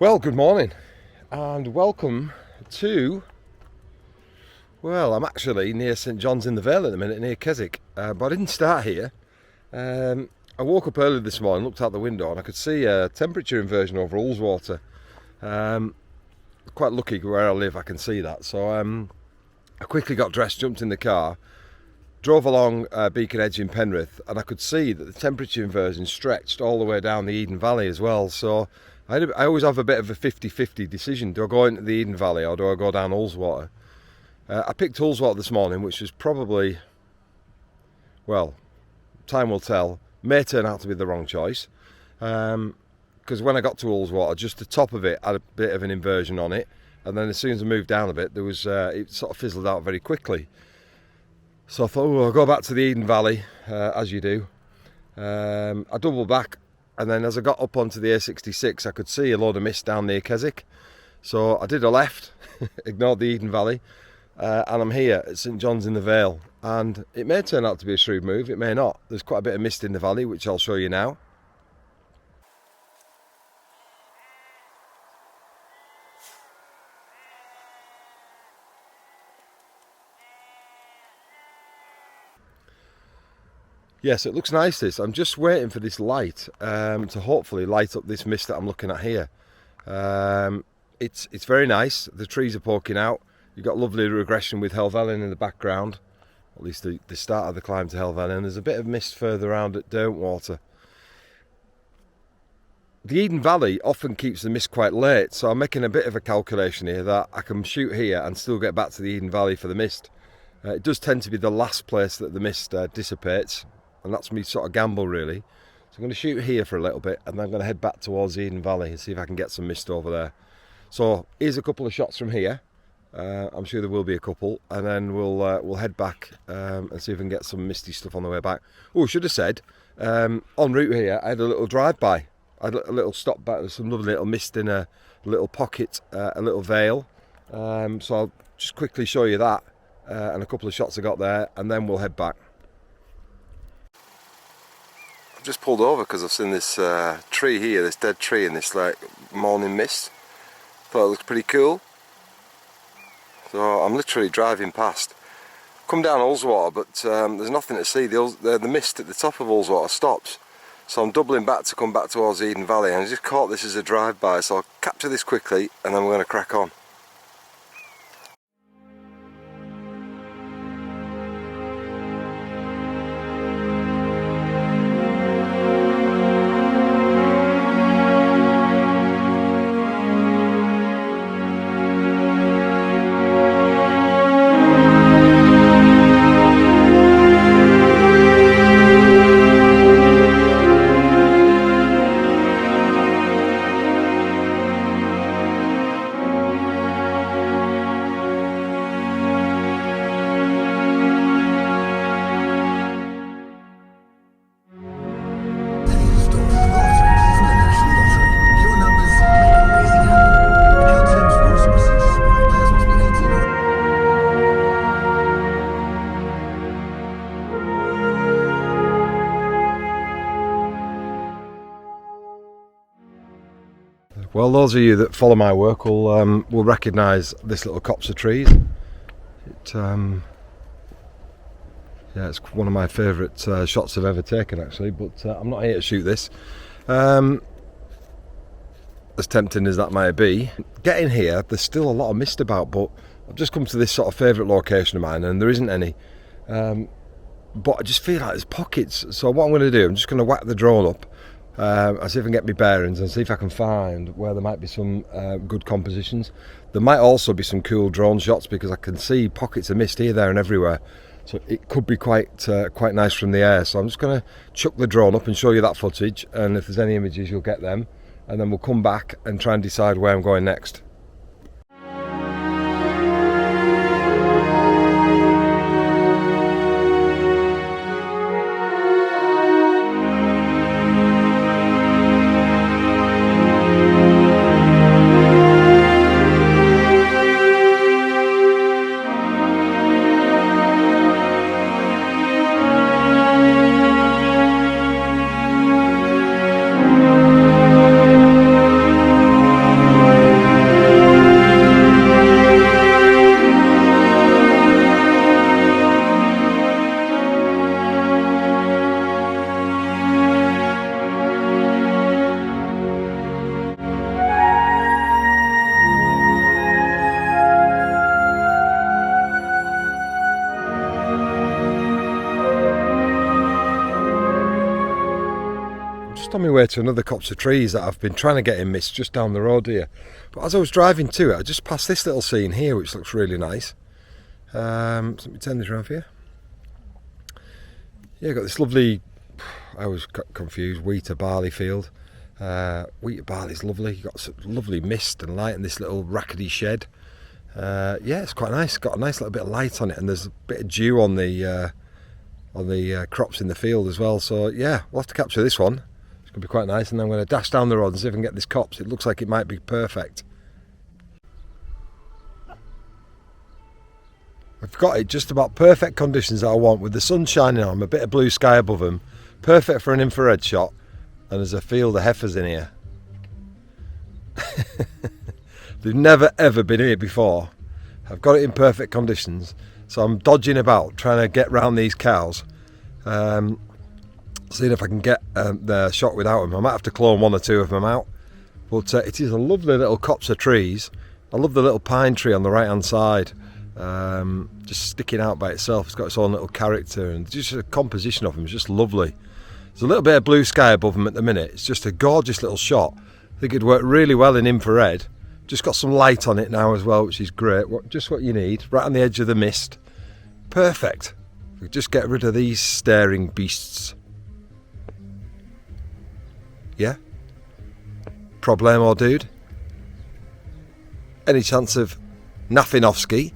Well, good morning and welcome to, I'm actually near St John's in the Vale at the minute, near Keswick, but I didn't start here. I woke up early this morning, looked out the window and I could see a temperature inversion over Ullswater. Quite lucky where I live, I can see that. So I quickly got dressed, jumped in the car, drove along Beacon Edge in Penrith, and I could see that the temperature inversion stretched all the way down the Eden Valley as well. So I always have a bit of a 50-50 decision. Do I go into the Eden Valley or do I go down Ullswater? I picked Ullswater this morning, which was probably, time will tell, may turn out to be the wrong choice. Because when I got to Ullswater, just the top of it had a bit of an inversion on it, and then as soon as I moved down a bit, there was it sort of fizzled out very quickly. So I thought, I'll go back to the Eden Valley, as you do. I doubled back, and then as I got up onto the A66, I could see a load of mist down near Keswick. So I did a left, ignored the Eden Valley, and I'm here at St John's in the Vale. And it may turn out to be a shrewd move, it may not. There's quite a bit of mist in the valley, which I'll show you now. Yes, it looks nice this. I'm just waiting for this light to hopefully light up this mist that I'm looking at here. It's very nice. The trees are poking out. You've got lovely regression with Helvellyn in the background. At least the start of the climb to Helvellyn. There's a bit of mist further around at Derwentwater. The Eden Valley often keeps the mist quite late, so I'm making a bit of a calculation here that I can shoot here and still get back to the Eden Valley for the mist. It does tend to be the last place that the mist dissipates. And that's me sort of gamble really. So I'm going to shoot here for a little bit and then I'm going to head back towards the Eden Valley and see if I can get some mist over there. So here's a couple of shots from here. I'm sure there will be a couple, and then we'll head back and see if we can get some misty stuff on the way back. Oh, I should have said, en route here I had a little drive-by. I had a little stop back. There's some lovely little mist in a little pocket, a little vale. So I'll just quickly show you that and a couple of shots I got there, and then we'll head back. Just pulled over because I've seen this tree here, this dead tree in this like morning mist. Thought it looked pretty cool. So I'm literally driving past. Come down Ullswater, but there's nothing to see. The mist at the top of Ullswater stops. So I'm doubling back to come back towards Eden Valley, and I just caught this as a drive-by, so I'll capture this quickly and then we're going to crack on. Well, those of you that follow my work will recognise this little copse of trees. It's one of my favourite shots I've ever taken actually, but I'm not here to shoot this. As tempting as that might be, getting here there's still a lot of mist about, but I've just come to this sort of favourite location of mine and there isn't any. But I just feel like there's pockets, so what I'm going to do, I'm just going to whack the drone up. I'll see if I can get my bearings and see if I can find where there might be some good compositions. There might also be some cool drone shots because I can see pockets of mist here, there and everywhere. So it could be quite nice from the air. So I'm just going to chuck the drone up and show you that footage, and if there's any images you'll get them, and then we'll come back and try and decide where I'm going next. on my way to another copse of trees that I've been trying to get in mist just down the road here. But as I was driving to it, I just passed this little scene here, which looks really nice. So let me turn this around for you. Yeah, got this lovely, I was confused, wheat or barley field. Wheat or barley's lovely. You've got some lovely mist and light in this little rackety shed. Yeah, it's quite nice. Got a nice little bit of light on it, and there's a bit of dew on the crops in the field as well. So yeah, we'll have to capture this one. It's going to be quite nice, and then I'm going to dash down the road and see if I can get this copse. It looks like it might be perfect. I've got it just about perfect conditions that I want, with the sun shining on, a bit of blue sky above them. Perfect for an infrared shot, and there's a field of heifers in here. They've never ever been here before. I've got it in perfect conditions, so I'm dodging about trying to get round these cows, seeing if I can get the shot without them. I might have to clone one or two of them out, but it is a lovely little copse of trees. I love the little pine tree on the right hand side, just sticking out by itself. It's got its own little character, and just the composition of them is just lovely. There's a little bit of blue sky above them at the minute. It's just a gorgeous little shot. I think it'd work really well in infrared. Just got some light on it now as well, which is great. Just what you need, right on the edge of the mist. Perfect. We just get rid of these staring beasts. Yeah? Problemo, dude? Any chance of Nafinovsky?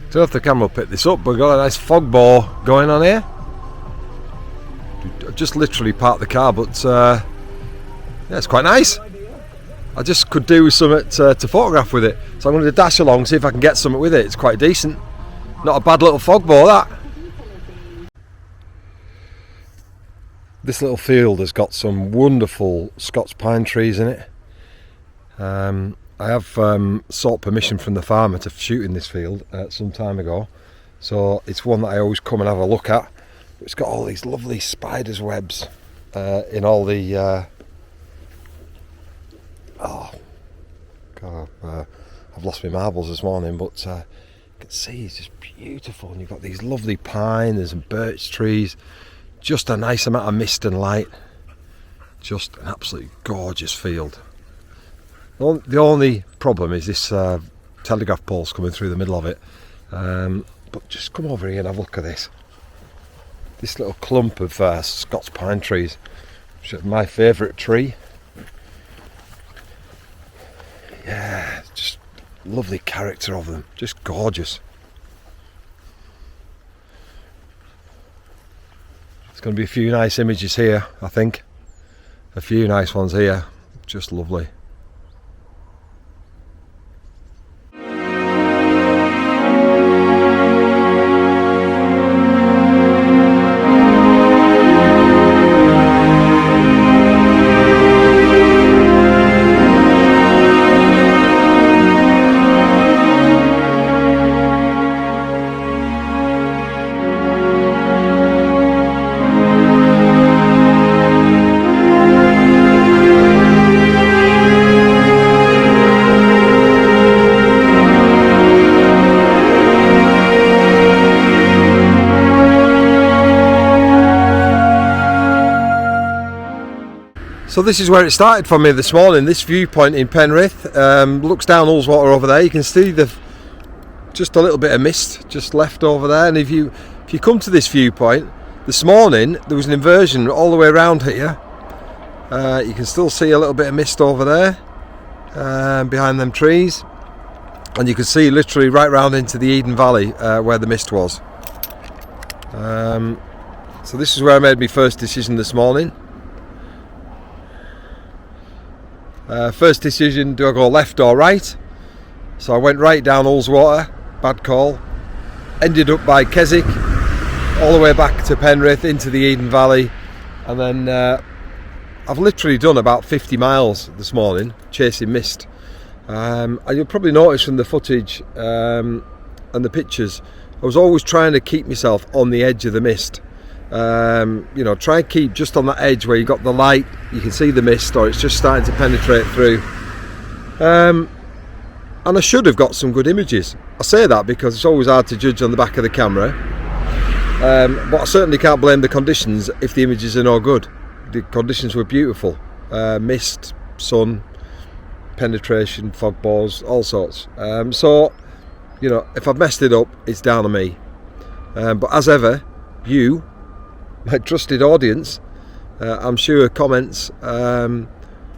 I don't know if the camera will pick this up, but we've got a nice fogbow going on here. I've just literally parked the car, but yeah, it's quite nice. I just could do with something to photograph with it, so I'm going to dash along, see if I can get something with it. It's quite decent. Not a bad little fogbow, that. This little field has got some wonderful Scots pine trees in it. I have sought permission from the farmer to shoot in this field some time ago, so it's one that I always come and have a look at. It's got all these lovely spiders' webs in all the oh god, I've lost my marbles this morning, but you can see it's just beautiful, and you've got these lovely pine, there's some birch trees, just a nice amount of mist and light, just an absolutely gorgeous field. The only problem is this telegraph pole's coming through the middle of it, but just come over here and have a look at this little clump of Scots pine trees, which is my favourite tree. Yeah, just lovely character of them, just gorgeous. There's going to be a few nice images here, I think, a few nice ones here, just lovely. So this is where it started for me this morning, this viewpoint in Penrith. Looks down Ullswater over there. You can see just a little bit of mist just left over there, and if you come to this viewpoint this morning, there was an inversion all the way around here. You can still see a little bit of mist over there behind them trees, and you can see literally right round into the Eden Valley where the mist was. So this is where I made my first decision this morning. First decision, do I go left or right? So I went right down Ullswater, bad call. Ended up by Keswick, all the way back to Penrith into the Eden Valley, and then I've literally done about 50 miles this morning chasing mist. And you'll probably notice from the footage and the pictures, I was always trying to keep myself on the edge of the mist. Try and keep just on that edge where you got the light, you can see the mist, or it's just starting to penetrate through. And I should have got some good images. I say that because it's always hard to judge on the back of the camera, but I certainly can't blame the conditions if the images are no good. The conditions were beautiful, mist, sun, penetration, fog balls, all sorts. So if I've messed it up, it's down to me. But as ever, you, my trusted audience, I'm sure comments will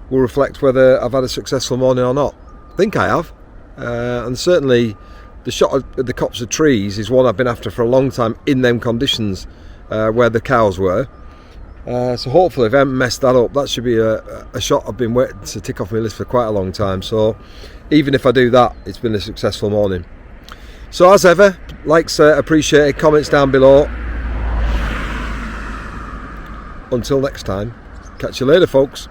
reflect whether I've had a successful morning or not. I think I have, and certainly the shot of the copse of trees is one I've been after for a long time in them conditions where the cows were. So hopefully if I haven't messed that up, that should be a shot I've been waiting to tick off my list for quite a long time. So even if I do that, it's been a successful morning. So as ever, likes appreciated, comments down below. Until next time, catch you later folks.